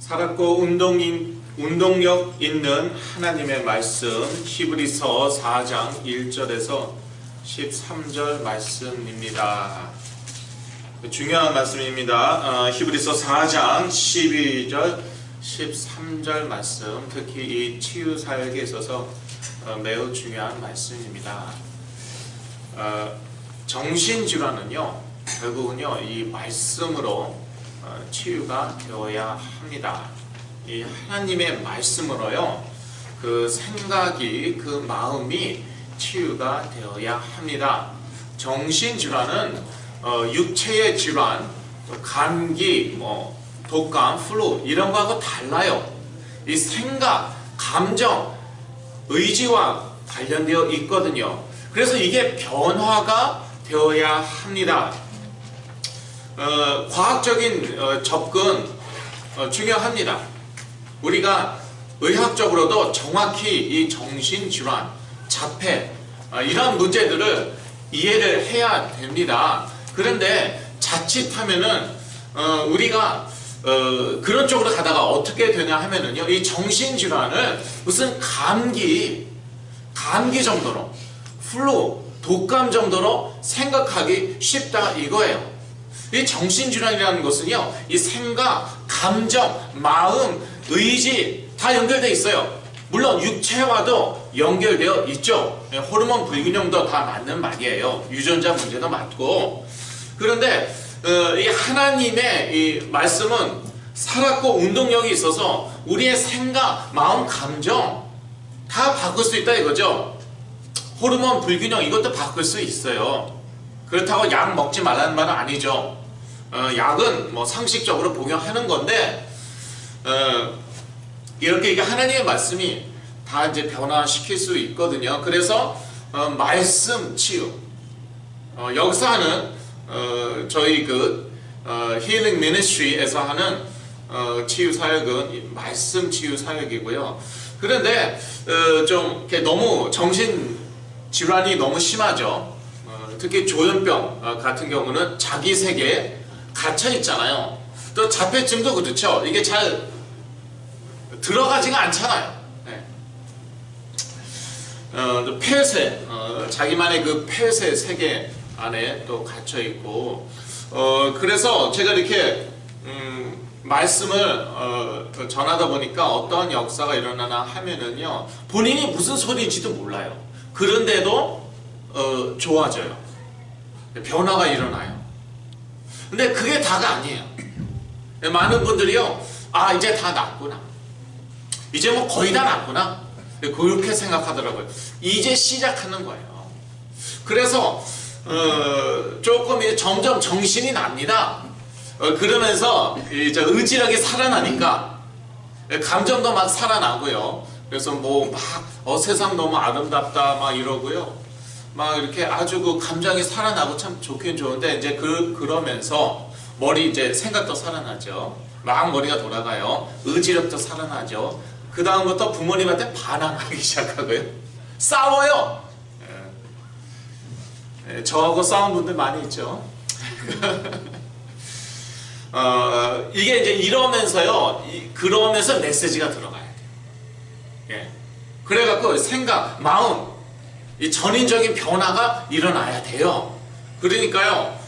살았고 운동력 있는 하나님의 말씀 히브리서 4장 1절에서 13절 말씀입니다. 중요한 말씀입니다. 히브리서 4장 12절 13절 말씀, 특히 이 치유 사역에 있어서 매우 중요한 말씀입니다. 정신질환은요 결국은요 이 말씀으로 치유가 되어야 합니다. 이 하나님의 말씀으로요 그 생각이, 그 마음이 치유가 되어야 합니다. 정신질환은 육체의 질환, 감기, 독감, 플루 이런 거하고 달라요. 이 생각, 감정, 의지와 관련되어 있거든요. 그래서 이게 변화가 되어야 합니다. 과학적인 접근 중요합니다. 우리가 의학적으로도 정확히 이 정신질환, 자폐 이런 문제들을 이해를 해야 됩니다. 그런데 자칫하면은 우리가 그런 쪽으로 가다가 어떻게 되냐 하면은요 이 정신질환을 무슨 감기 정도로, 플루, 독감 정도로 생각하기 쉽다 이거예요. 이 정신질환이라는 것은요 이 생각, 감정, 마음, 의지 다 연결되어 있어요. 물론 육체와도 연결되어 있죠. 호르몬 불균형도 다 맞는 말이에요. 유전자 문제도 맞고. 그런데 이 하나님의 이 말씀은 살았고 운동력이 있어서 우리의 생각, 마음, 감정 다 바꿀 수 있다 이거죠. 호르몬 불균형 이것도 바꿀 수 있어요. 그렇다고 약 먹지 말라는 말은 아니죠. 약은 상식적으로 복용하는 건데 이렇게 하나님의 말씀이 다 이제 변화시킬 수 있거든요. 그래서 말씀 치유, 여기서 하는 저희 힐링 미니스트리에서 하는 치유 사역은 말씀 치유 사역이고요. 그런데 좀 이렇게 너무 정신 질환이 너무 심하죠. 특히 조현병 같은 경우는 자기 세계에 갇혀 있잖아요. 또 자폐증도 그렇죠. 이게 잘 들어가지가 않잖아요. 네. 폐쇄, 자기만의 그 폐쇄 세계 안에 또 갇혀 있고, 그래서 제가 이렇게 말씀을 전하다 보니까 어떤 역사가 일어나나 하면은요 본인이 무슨 소리인지도 몰라요. 그런데도 좋아져요. 변화가 일어나요. 근데 그게 다가 아니에요. 많은 분들이요 이제 다 낫구나, 이제 거의 다 낫구나 그렇게 생각하더라고요. 이제 시작하는 거예요. 그래서 조금 점점 정신이 납니다. 그러면서 이제 의지력이 살아나니까 감정도 막 살아나고요. 그래서 세상 너무 아름답다 막 이러고요. 막 이렇게 아주 그 감정이 살아나고 참 좋긴 좋은데 이제 그러면서 머리 이제 생각도 살아나죠. 막 머리가 돌아가요. 의지력도 살아나죠. 그 다음부터 부모님한테 반항하기 시작하고요. 싸워요. 저하고 싸운 분들 많이 있죠. 이게 이제 이러면서요. 그러면서 메시지가 들어가야 돼요. 예. 그래갖고 생각, 마음, 이 전인적인 변화가 일어나야 돼요. 그러니까요,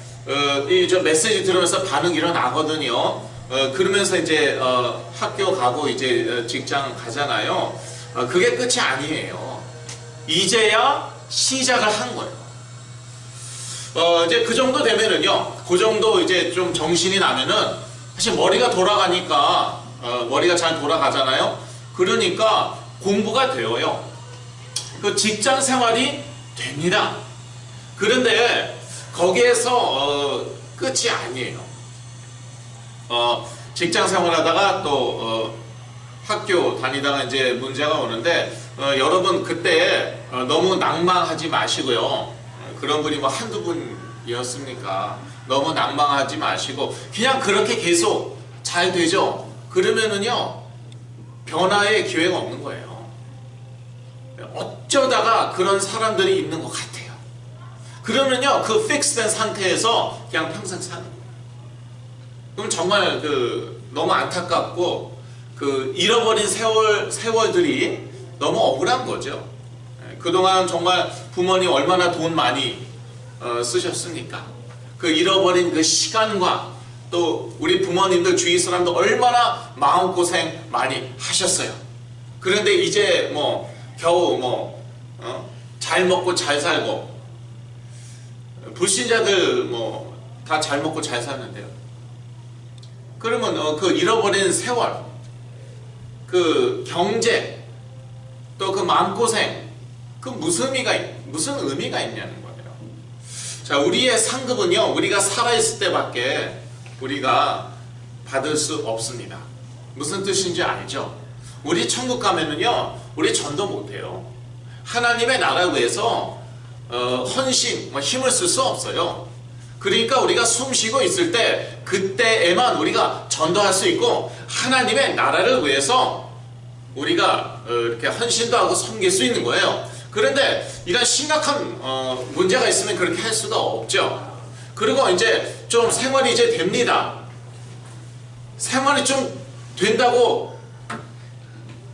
저 메시지 들으면서 반응이 일어나거든요. 그러면서 이제 학교 가고 이제 직장 가잖아요. 그게 끝이 아니에요. 이제야 시작을 한 거예요. 이제 그 정도 되면은요, 그 정도 이제 좀 정신이 나면은 사실 머리가 돌아가니까 머리가 잘 돌아가잖아요. 그러니까 공부가 되어요. 그 직장 생활이 됩니다. 그런데 거기에서 끝이 아니에요. 직장 생활하다가 또 학교 다니다가 이제 문제가 오는데 여러분 그때 너무 낭망하지 마시고요. 그런 분이 한두 분이었습니까? 너무 낭망하지 마시고 그냥 그렇게 계속 잘 되죠. 그러면은요 변화의 기회가 없는 거예요. 어쩌다가 그런 사람들이 있는 것 같아요. 그러면요 그 픽스된 상태에서 그냥 평생 사는 거예요. 그럼 정말 너무 안타깝고 그 잃어버린 세월들이 너무 억울한 거죠. 그동안 정말 부모님 얼마나 돈 많이 쓰셨습니까? 그 잃어버린 그 시간과 또 우리 부모님들 주위 사람들 얼마나 마음고생 많이 하셨어요. 그런데 이제 뭐 겨우 잘 먹고 잘 살고, 불신자들 뭐 다 잘 먹고 잘 사는데요. 그러면 그 잃어버린 세월, 그 경제, 또 그 마음고생, 그 무슨 의미가 있냐는 거예요. 자, 우리의 상급은요, 우리가 살아있을 때밖에 우리가 받을 수 없습니다. 무슨 뜻인지 알죠? 우리 천국 가면은요, 우리 전도 못해요. 하나님의 나라 위해서 헌신, 힘을 쓸 수 없어요. 그러니까 우리가 숨 쉬고 있을 때 그때에만 우리가 전도할 수 있고, 하나님의 나라를 위해서 우리가 이렇게 헌신도 하고 섬길 수 있는 거예요. 그런데 이런 심각한 문제가 있으면 그렇게 할 수가 없죠. 그리고 이제 좀 생활이 이제 됩니다. 생활이 좀 된다고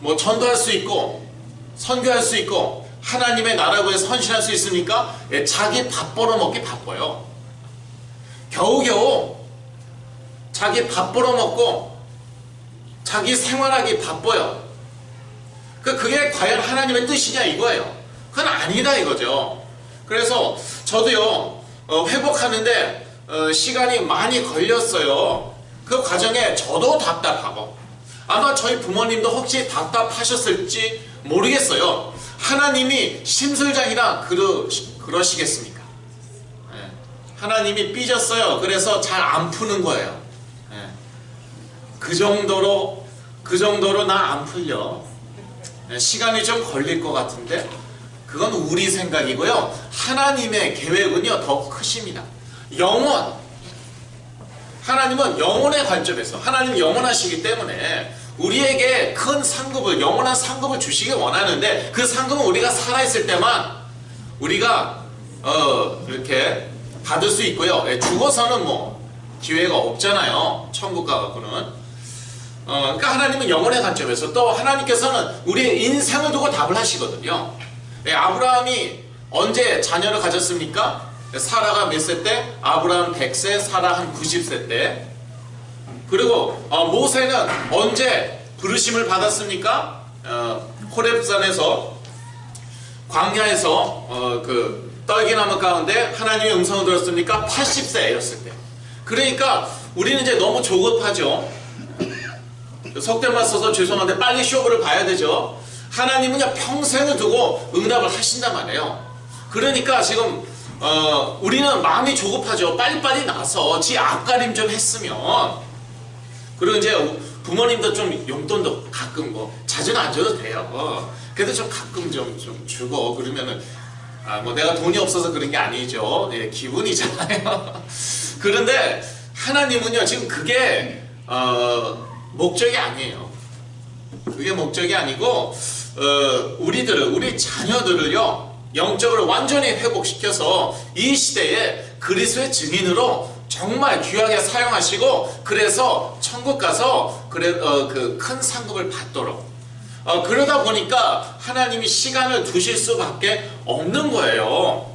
뭐 전도할 수 있고 선교할 수 있고 하나님의 나라 위해서 헌신할 수 있으니까 자기 밥 벌어먹기 바빠요. 겨우겨우 자기 밥 벌어먹고 자기 생활하기 바빠요. 그게 과연 하나님의 뜻이냐 이거예요. 그건 아니다 이거죠. 그래서 저도요 회복하는데 시간이 많이 걸렸어요. 그 과정에 저도 답답하고, 아마 저희 부모님도 혹시 답답하셨을지 모르겠어요. 하나님이 심술장이라 그러시겠습니까? 하나님이 삐졌어요. 그래서 잘 안 푸는 거예요. 그 정도로 나 안 풀려. 시간이 좀 걸릴 것 같은데 그건 우리 생각이고요. 하나님의 계획은요 더 크십니다. 하나님은 영혼의 관점에서, 하나님은 영원하시기 때문에 우리에게 큰 상급을, 영원한 상급을 주시길 원하는데, 그 상급은 우리가 살아있을 때만 우리가 이렇게 받을 수 있고요. 죽어서는 뭐 기회가 없잖아요. 천국 가갖고는. 그러니까 하나님은 영혼의 관점에서, 또 하나님께서는 우리의 인생을 두고 답을 하시거든요. 아브라함이 언제 자녀를 가졌습니까? 사라가 몇 세 때? 아브라함 100세, 사라 한 90세 때. 그리고 모세는 언제 부르심을 받았습니까? 호렙산에서, 광야에서 그 떨기나무 가운데 하나님의 음성을 들었습니까? 80세였을 때. 그러니까 우리는 이제 너무 조급하죠. 속된말 써서 죄송한데 빨리 쇼부를 봐야 되죠. 하나님은 평생을 두고 응답을 하신단 말이에요. 그러니까 지금 우리는 마음이 조급하죠. 빨리빨리 나서 지 앞가림 좀 했으면. 그리고 이제 부모님도 좀 용돈도 가끔 뭐 자주는 안 줘도 돼요. 그래도 좀 가끔 좀 주고 그러면은 뭐 내가 돈이 없어서 그런 게 아니죠. 기분이잖아요. 그런데 하나님은요 지금 그게 목적이 아니에요. 그게 목적이 아니고 우리 자녀들을요 영적으로 완전히 회복시켜서 이 시대에 그리스도의 증인으로 정말 귀하게 사용하시고, 그래서 천국 가서 그 큰 상급을 받도록, 그러다 보니까 하나님이 시간을 두실 수밖에 없는 거예요.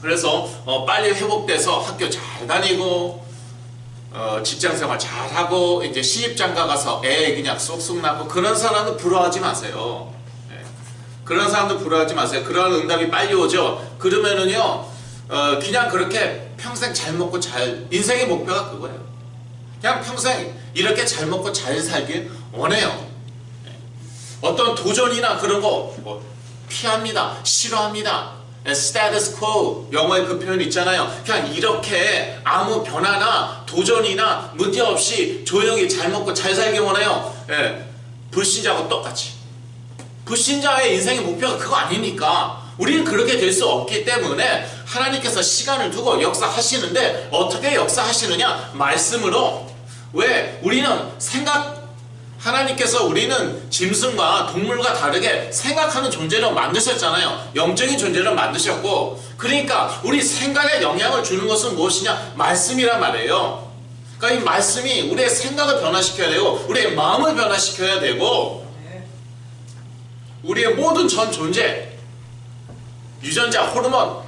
그래서 빨리 회복돼서 학교 잘 다니고 직장생활 잘하고 이제 시집장가 가서 애 그냥 쏙쏙 낳고, 그런 사람들 부러워하지 마세요. 그런 사람들 부러워하지 마세요. 그런 응답이 빨리 오죠. 그러면은요 그냥 그렇게 평생 잘 먹고 인생의 목표가 그거예요. 그냥 평생 이렇게 잘 먹고 잘 살길 원해요. 어떤 도전이나 그런 거 피합니다. 싫어합니다. status quo, 영어에 그 표현 있잖아요. 그냥 이렇게 아무 변화나 도전이나 문제 없이 조용히 잘 먹고 잘 살길 원해요. 불신자하고 똑같이. 불신자의 인생의 목표가 그거 아니니까 우리는 그렇게 될 수 없기 때문에 하나님께서 시간을 두고 역사하시는데, 어떻게 역사하시느냐? 말씀으로. 왜? 하나님께서 우리는 짐승과 동물과 다르게 생각하는 존재로 만드셨잖아요. 영적인 존재로 만드셨고, 그러니까 우리 생각에 영향을 주는 것은 무엇이냐? 말씀이란 말이에요. 그러니까 이 말씀이 우리의 생각을 변화시켜야 되고 우리의 마음을 변화시켜야 되고 우리의 모든 전 존재, 유전자, 호르몬,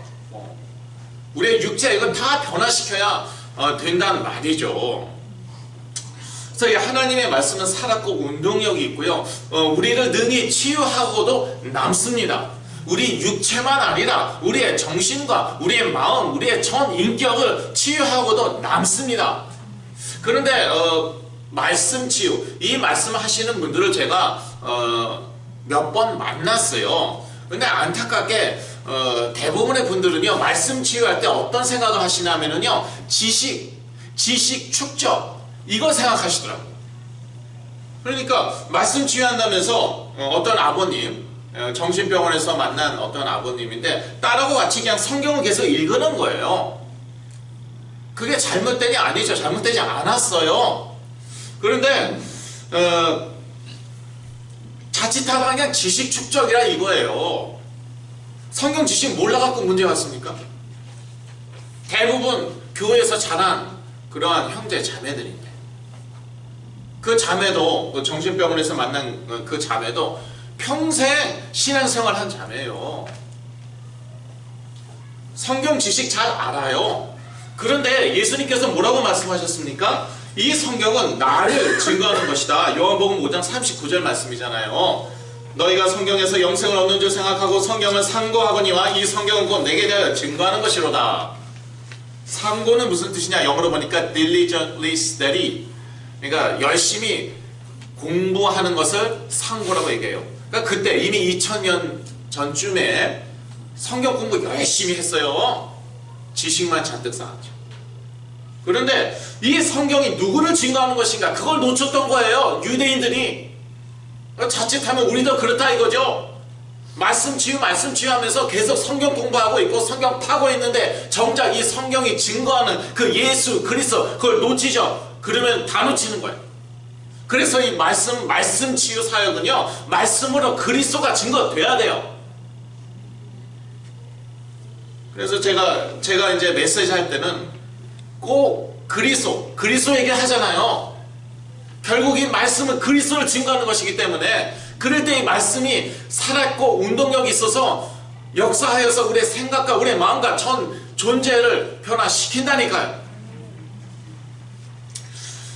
우리의 육체 이건 다 변화시켜야 된다는 말이죠. 그래서 이 하나님의 말씀은 살았고 운동력이 있고요. 우리를 능히 치유하고도 남습니다. 우리 육체만 아니라 우리의 정신과 우리의 마음, 우리의 전 인격을 치유하고도 남습니다. 그런데 말씀 치유, 이 말씀 하시는 분들을 제가 몇 번 만났어요. 근데 안타깝게 대부분의 분들은요, 말씀 치유할 때 어떤 생각을 하시냐면요, 지식 축적, 이걸 생각하시더라고요. 그러니까 말씀 치유한다면서 어떤 아버님, 정신병원에서 만난 어떤 아버님인데 딸하고 같이 그냥 성경을 계속 읽는 거예요. 그게 잘못된이 아니죠. 잘못되지 않았어요. 그런데 자칫하다 그냥 지식 축적이라 이거예요. 성경 지식 몰라갖고 문제 왔습니까? 대부분 교회에서 자란 그러한 형제 자매들인데, 그 자매도, 그 정신병원에서 만난 그 자매도 평생 신앙생활 한 자매예요. 성경 지식 잘 알아요. 그런데 예수님께서 뭐라고 말씀하셨습니까? 이 성경은 나를 증거하는 것이다. 요한복음 5장 39절 말씀이잖아요. 너희가 성경에서 영생을 얻는 줄 생각하고 성경을 상고하거니와 이 성경은 곧 내게 대하여 증거하는 것이로다. 상고는 무슨 뜻이냐? 영어로 보니까 diligently study. 그러니까 열심히 공부하는 것을 상고라고 얘기해요. 그러니까 그때 이미 2000년 전쯤에 성경 공부 열심히 했어요. 지식만 잔뜩 쌓았죠. 그런데 이 성경이 누구를 증거하는 것인가? 그걸 놓쳤던 거예요. 유대인들이. 자칫하면 우리도 그렇다 이거죠. 말씀 치유하면서 계속 성경 공부하고 있고 성경 파고 있는데 정작 이 성경이 증거하는 그 예수 그리스도 그걸 놓치죠. 그러면 다 놓치는 거예요. 그래서 이 말씀 치유 사역은요, 말씀으로 그리스도가 증거돼야 돼요. 그래서 제가 이제 메시지 할 때는 꼭 그리스도 얘기 하잖아요. 결국 이 말씀은 그리스도를 증거하는 것이기 때문에 그럴 때 이 말씀이 살았고 운동력이 있어서 역사하여서 우리의 생각과 우리의 마음과 전 존재를 변화시킨다니까요.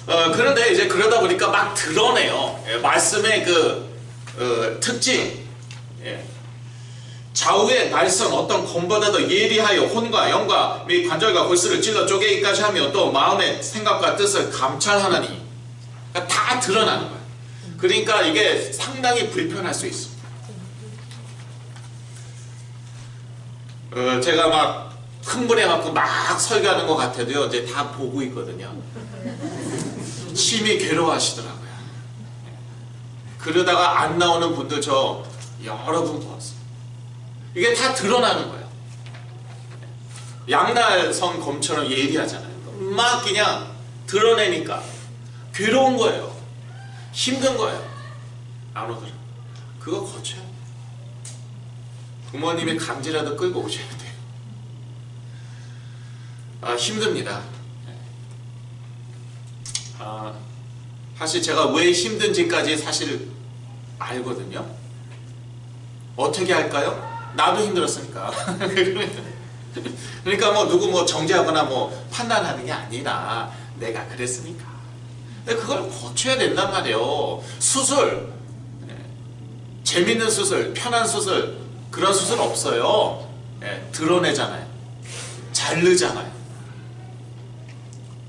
그런데 이제 그러다 보니까 막 드러내요. 말씀의 그 특징. 좌우의 날선 어떤 검보다 더 예리하여 혼과 영과 및 관절과 골수를 찔러 쪼개기까지 하며 또 마음의 생각과 뜻을 감찰하나니, 그러니까 다 드러나는 거예요. 그러니까 이게 상당히 불편할 수 있습니다. 제가 막 흥분해갖고 막 설교하는 것 같아도요, 이제 다 보고 있거든요. 심히 괴로워하시더라고요. 그러다가 안 나오는 분들 저 여러 분 보았어요. 이게 다 드러나는 거예요. 양날선 검처럼 예리하잖아요. 막 그냥 드러내니까 괴로운 거예요. 힘든 거예요. 안 오더라고요. 그거 거쳐요. 부모님이 감지라도 끌고 오셔야 돼요. 힘듭니다. 사실 제가 왜 힘든지까지 사실 알거든요. 어떻게 할까요? 나도 힘들었으니까. 그러니까 뭐 누구 정죄하거나 판단하는 게 아니라 내가 그랬으니까. 근데 그걸 고쳐야 된단 말이에요. 수술, 재밌는 수술, 편한 수술, 그런 수술 없어요. 드러내잖아요. 자르잖아요.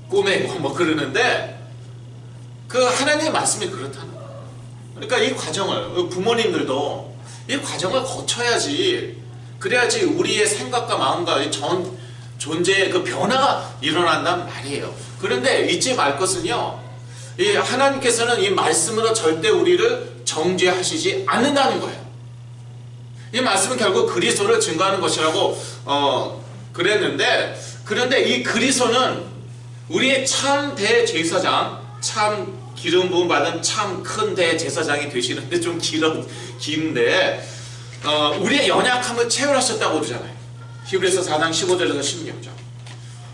꼬매고 그러는데 그 하나님의 말씀이 그렇다는 거예요. 그러니까 이 과정을, 부모님들도 이 과정을 거쳐야지, 그래야지 우리의 생각과 마음과 전 존재의 그 변화가 일어난단 말이에요. 그런데 잊지 말 것은요, 이 하나님께서는 이 말씀으로 절대 우리를 정죄하시지 않는다는 거예요. 이 말씀은 결국 그리스도를 증거하는 것이라고 그랬는데, 그런데 이 그리스도는 우리의 참 대제사장, 참 기름 부음 받은 참 큰 대제사장이 되시는데, 좀 긴데 우리의 연약함을 체휼하셨다고 그러잖아요. 히브리서 4장 15절에서 16절.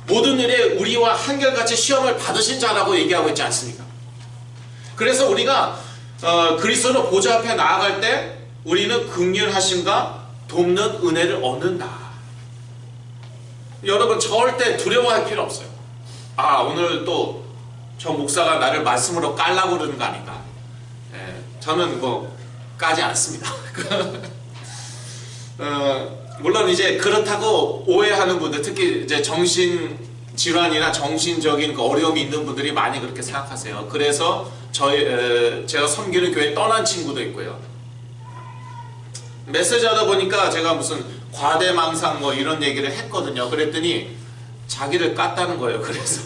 모든 일에 우리와 한결같이 시험을 받으신 자라고 얘기하고 있지 않습니까? 그래서 우리가 그리스도로 보좌 앞에 나아갈 때 우리는 긍휼하심과 돕는 은혜를 얻는다. 여러분 절대 두려워할 필요 없어요. 아, 오늘 또 저 목사가 나를 말씀으로 깔라고 그러는 거 아닌가. 저는 뭐 까지 않습니다. 물론 이제 그렇다고 오해하는 분들, 특히 이제 정신 질환이나 정신적인 그 어려움이 있는 분들이 많이 그렇게 생각하세요. 그래서 제가 섬기는 교회 떠난 친구도 있고요. 메시지 하다 보니까 제가 무슨 과대망상 뭐 이런 얘기를 했거든요. 그랬더니 자기를 깠다는 거예요. 그래서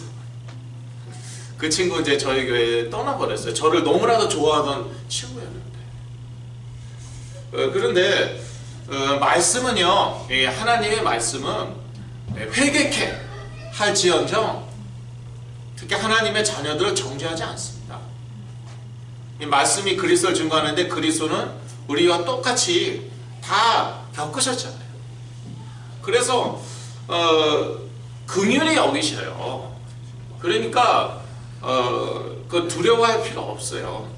그 친구 이제 저희 교회에 떠나버렸어요. 저를 너무나도 좋아하던 친구였는데. 그런데 말씀은요, 하나님의 말씀은 회개케 할지언정 특히 하나님의 자녀들을 정죄하지 않습니다. 이 말씀이 그리스도를 증거하는데 그리스도는 우리와 똑같이 다 겪으셨잖아요. 그래서 긍휼히 여기셔요. 그러니까 그 두려워할 필요 없어요.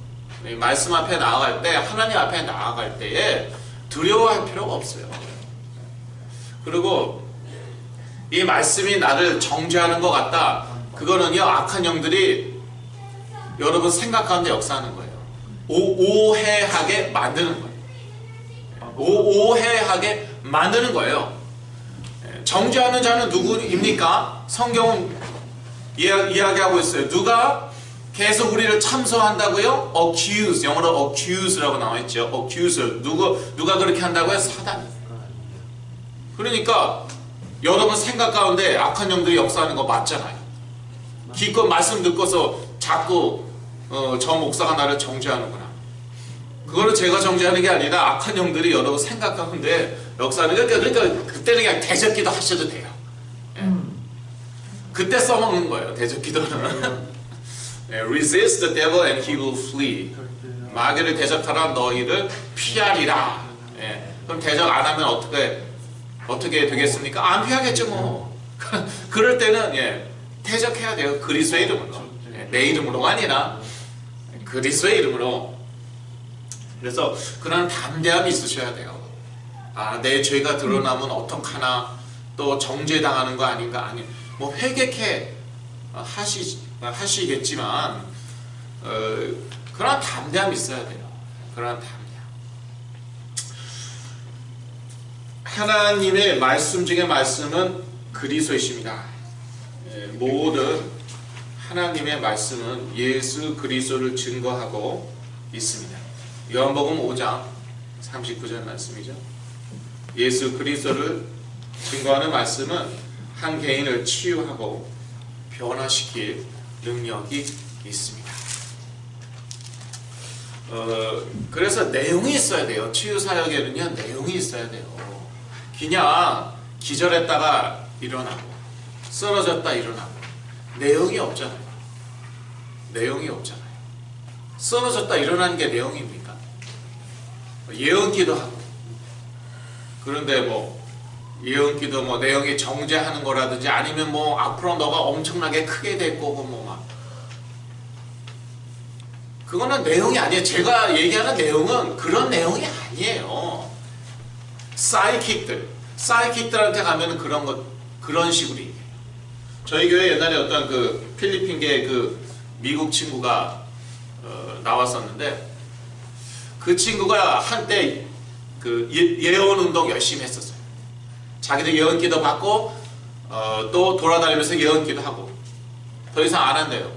이 말씀 앞에 나아갈 때, 하나님 앞에 나아갈 때에 두려워할 필요가 없어요. 그리고 이 말씀이 나를 정죄하는 것 같다. 그거는요, 악한 영들이 여러분 생각 가운데 역사하는 거예요. 오해하게 만드는 거예요. 오해하게 만드는 거예요. 정죄하는 자는 누구입니까? 성경은 이야기하고 있어요. 누가 계속 우리를 참소한다고요? accuse, 영어로 accuse라고 나와있죠. accuser. 누가 그렇게 한다고요? 사단. 그러니까 여러분 생각 가운데 악한 영들이 역사하는 거 맞잖아요. 기껏 말씀 듣고서 자꾸 저 목사가 나를 정죄하는구나. 그거는 제가 정죄하는 게 아니라 악한 영들이 여러분 생각 가운데 역사하는 거예요. 그러니까 그때는 그냥 대적기도 하셔도 돼요. 그때 써먹는 거예요. 대적기도는. Resist the devil and he will flee. 마귀를 대적하라 너희를 피하리라. 그럼 대적 안 하면 어떻게 되겠습니까? 안 피하겠죠 뭐. 그럴 때는 대적해야 돼요. 그리스도의 이름으로. 내 이름으로가 아니라 그리스도의 이름으로. 그래서 그런 담대함이 있으셔야 돼요. 아, 내 죄가 드러나면 어떡하나, 또 정죄당하는 거 아닌가. 아니, 뭐 회개케 하시겠지만 그런 담대함이 있어야 돼요. 그런 담대함. 하나님의 말씀 중에 말씀은 그리스도이십니다. 모든 하나님의 말씀은 예수 그리스도를 증거하고 있습니다. 요한복음 5장 39절 말씀이죠. 예수 그리스도를 증거하는 말씀은 한 개인을 치유하고 변화시킬 능력이 있습니다. 그래서 내용이 있어야 돼요. 치유사역에는요, 내용이 있어야 돼요. 그냥 기절했다가 일어나고 쓰러졌다 일어나고 내용이 없잖아요. 내용이 없잖아요. 쓰러졌다 일어나는 게 내용입니까? 예언기도 하고. 그런데 뭐 예언기도 뭐 내용이 정죄하는 거라든지 아니면 뭐 앞으로 너가 엄청나게 크게 될 거고 뭐 막 그거는 내용이 아니에요. 제가 얘기하는 내용은 그런 내용이 아니에요. 사이킥들한테 가면은 그런 식으로 얘기해요. 저희 교회 옛날에 어떤 그 필리핀계 그 미국 친구가 나왔었는데 그 친구가 한때 그 예언 운동 열심히 했었어요. 자기도 예언기도 받고 또 돌아다니면서 예언기도 하고 더 이상 안 한대요.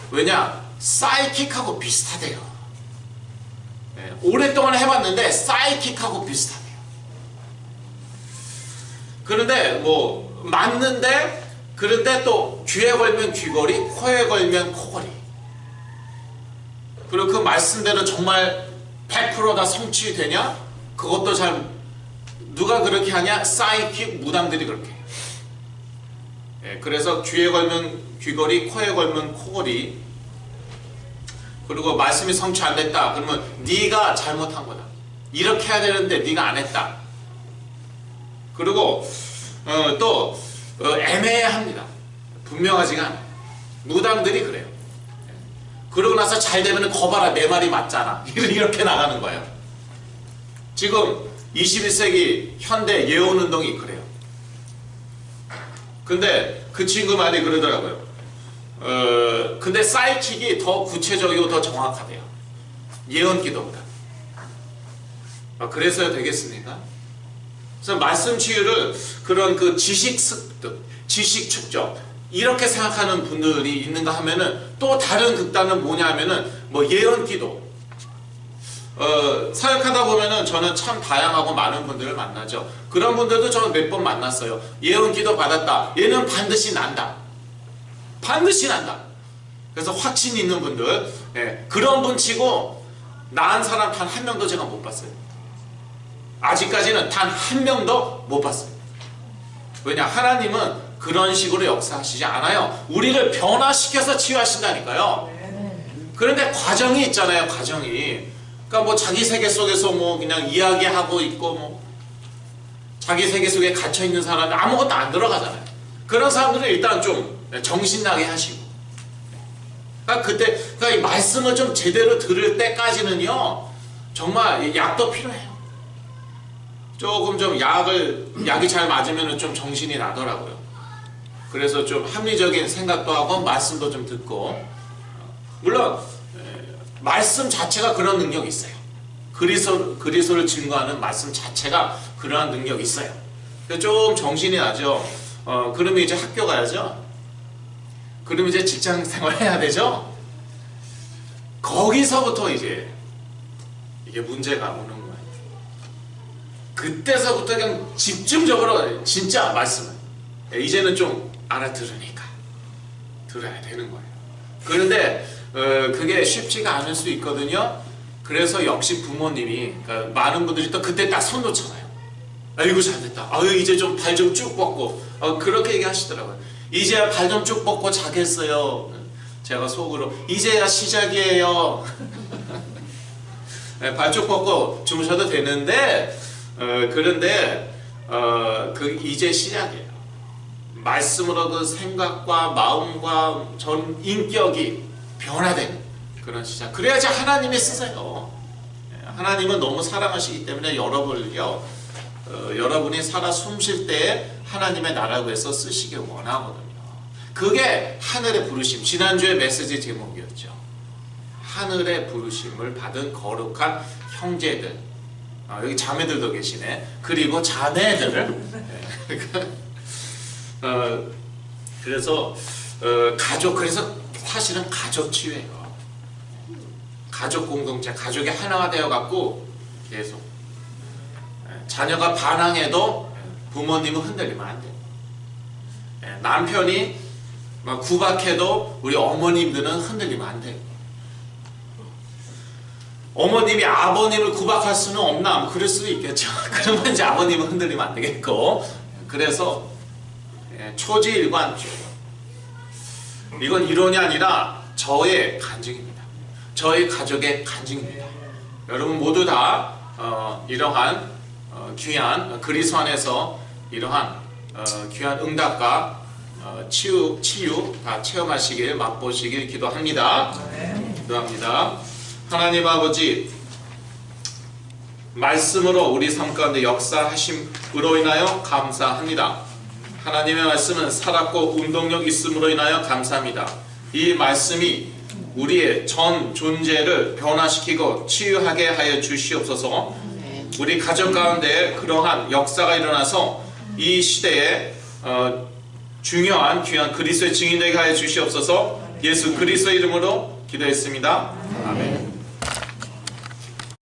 왜냐? 사이킥하고 비슷하대요. 오랫동안 해봤는데 사이킥하고 비슷하대요. 그런데 뭐 맞는데 그런데 또 귀에 걸면 귀걸이, 코에 걸면 코걸이. 그리고 그 말씀대로 정말 100% 다 성취되냐? 그것도 잘 누가 그렇게 하냐? 사이킥 무당들이 그렇게 해요. 그래서 귀에 걸면 귀걸이, 코에 걸면 코걸이. 그리고 말씀이 성취 안 됐다. 그러면 네가 잘못한 거다. 이렇게 해야 되는데 네가 안 했다. 그리고 또 애매합니다. 분명하지가 않아요. 무당들이 그래요. 그러고 나서 잘 되면 거봐라 내 말이 맞잖아 이렇게 나가는 거예요. 지금 21세기 현대 예언운동이 그래요. 근데 그 친구 말이 그러더라고요. 근데 사이킥이 더 구체적이고 더 정확하대요. 예언 기도보다. 그래서야 되겠습니까? 그래서 말씀 치유를 그런 그 지식 습득, 지식 축적 이렇게 생각하는 분들이 있는가 하면은 또 다른 극단은 뭐냐 하면은 뭐 예언 기도. 사역하다 보면은 저는 참 다양하고 많은 분들을 만나죠. 그런 분들도 저는 몇 번 만났어요. 예언 기도 받았다. 얘는 반드시 난다. 반드시 난다. 그래서 확신 있는 분들, 예, 그런 분 치고 나은 사람 단 한 명도 제가 못 봤어요. 아직까지는 단 한 명도 못 봤어요. 왜냐? 하나님은 그런 식으로 역사하시지 않아요. 우리를 변화시켜서 치유하신다니까요. 그런데 과정이 있잖아요. 과정이. 그러니까 뭐 자기 세계 속에서 뭐 그냥 이야기하고 있고 뭐 자기 세계 속에 갇혀 있는 사람이 아무것도 안 들어가잖아요. 그런 사람들은 일단 좀 정신나게 하시고. 그러니까 이 말씀을 좀 제대로 들을 때까지는요, 정말 약도 필요해요. 조금 좀 약이 잘 맞으면 좀 정신이 나더라고요. 그래서 좀 합리적인 생각도 하고 말씀도 좀 듣고. 물론 말씀 자체가 그런 능력이 있어요. 그리스도를 증거하는 말씀 자체가 그러한 능력이 있어요. 좀 정신이 나죠. 그러면 이제 학교 가야죠. 그러면 이제 직장 생활 해야 되죠. 거기서부터 이제 이게 문제가 오는 거예요. 그때서부터 그냥 집중적으로 진짜 말씀을 이제는 좀 알아들으니까 들어야 되는 거예요. 그런데 그게 쉽지가 않을 수 있거든요. 그래서 역시 부모님이, 그러니까 많은 분들이 또 그때 딱 손 놓잖아요. 아이고 잘됐다. 아유 이제 좀 발 좀 쭉 뻗고 그렇게 얘기하시더라고요. 이제야 발 좀 쭉 뻗고 자겠어요. 제가 속으로 이제야 시작이에요. 발 쭉 뻗고 주무셔도 되는데 그런데 그 이제 시작이에요. 말씀으로 그 생각과 마음과 전 인격이 변화되는 그런 시작. 그래야지 하나님이 쓰세요. 하나님은 너무 사랑하시기 때문에 여러분을요, 여러분이 살아 숨쉴 때 하나님의 나라를 위해서 쓰시길 원하거든요. 그게 하늘의 부르심. 지난주에 메시지 제목이었죠. 하늘의 부르심을 받은 거룩한 형제들. 여기 자매들도 계시네. 그리고 자매들. 그래서 가족, 그래서 사실은 가족 치유예요. 가족 공동체, 가족이 하나가 되어 갖고 계속 자녀가 반항해도 부모님은 흔들리면 안 돼요. 남편이 막 구박해도 우리 어머님들은 흔들리면 안 돼요. 어머님이 아버님을 구박할 수는 없나? 그럴 수도 있겠죠. 그러면 이제 아버님은 흔들리면 안 되겠고. 그래서 초지일관, 이건 이론이 아니라 저의 간증입니다. 저희 가족의 간증입니다. 여러분 모두 다 이러한 귀한 그리스도 안에서 이러한 귀한 응답과 치유 다 체험하시길, 맛보시길 기도합니다. 기도합니다. 하나님 아버지, 말씀으로 우리 삶 가운데 역사하심으로 인하여 감사합니다. 하나님의 말씀은 살았고 운동력 있음으로 인하여 감사합니다. 이 말씀이 우리의 전 존재를 변화시키고 치유하게 하여 주시옵소서. 우리 가족 가운데 그러한 역사가 일어나서 이 시대에 중요한 귀한 그리스도의 증인되게 하여 주시옵소서. 예수 그리스도의 이름으로 기도했습니다. 아멘.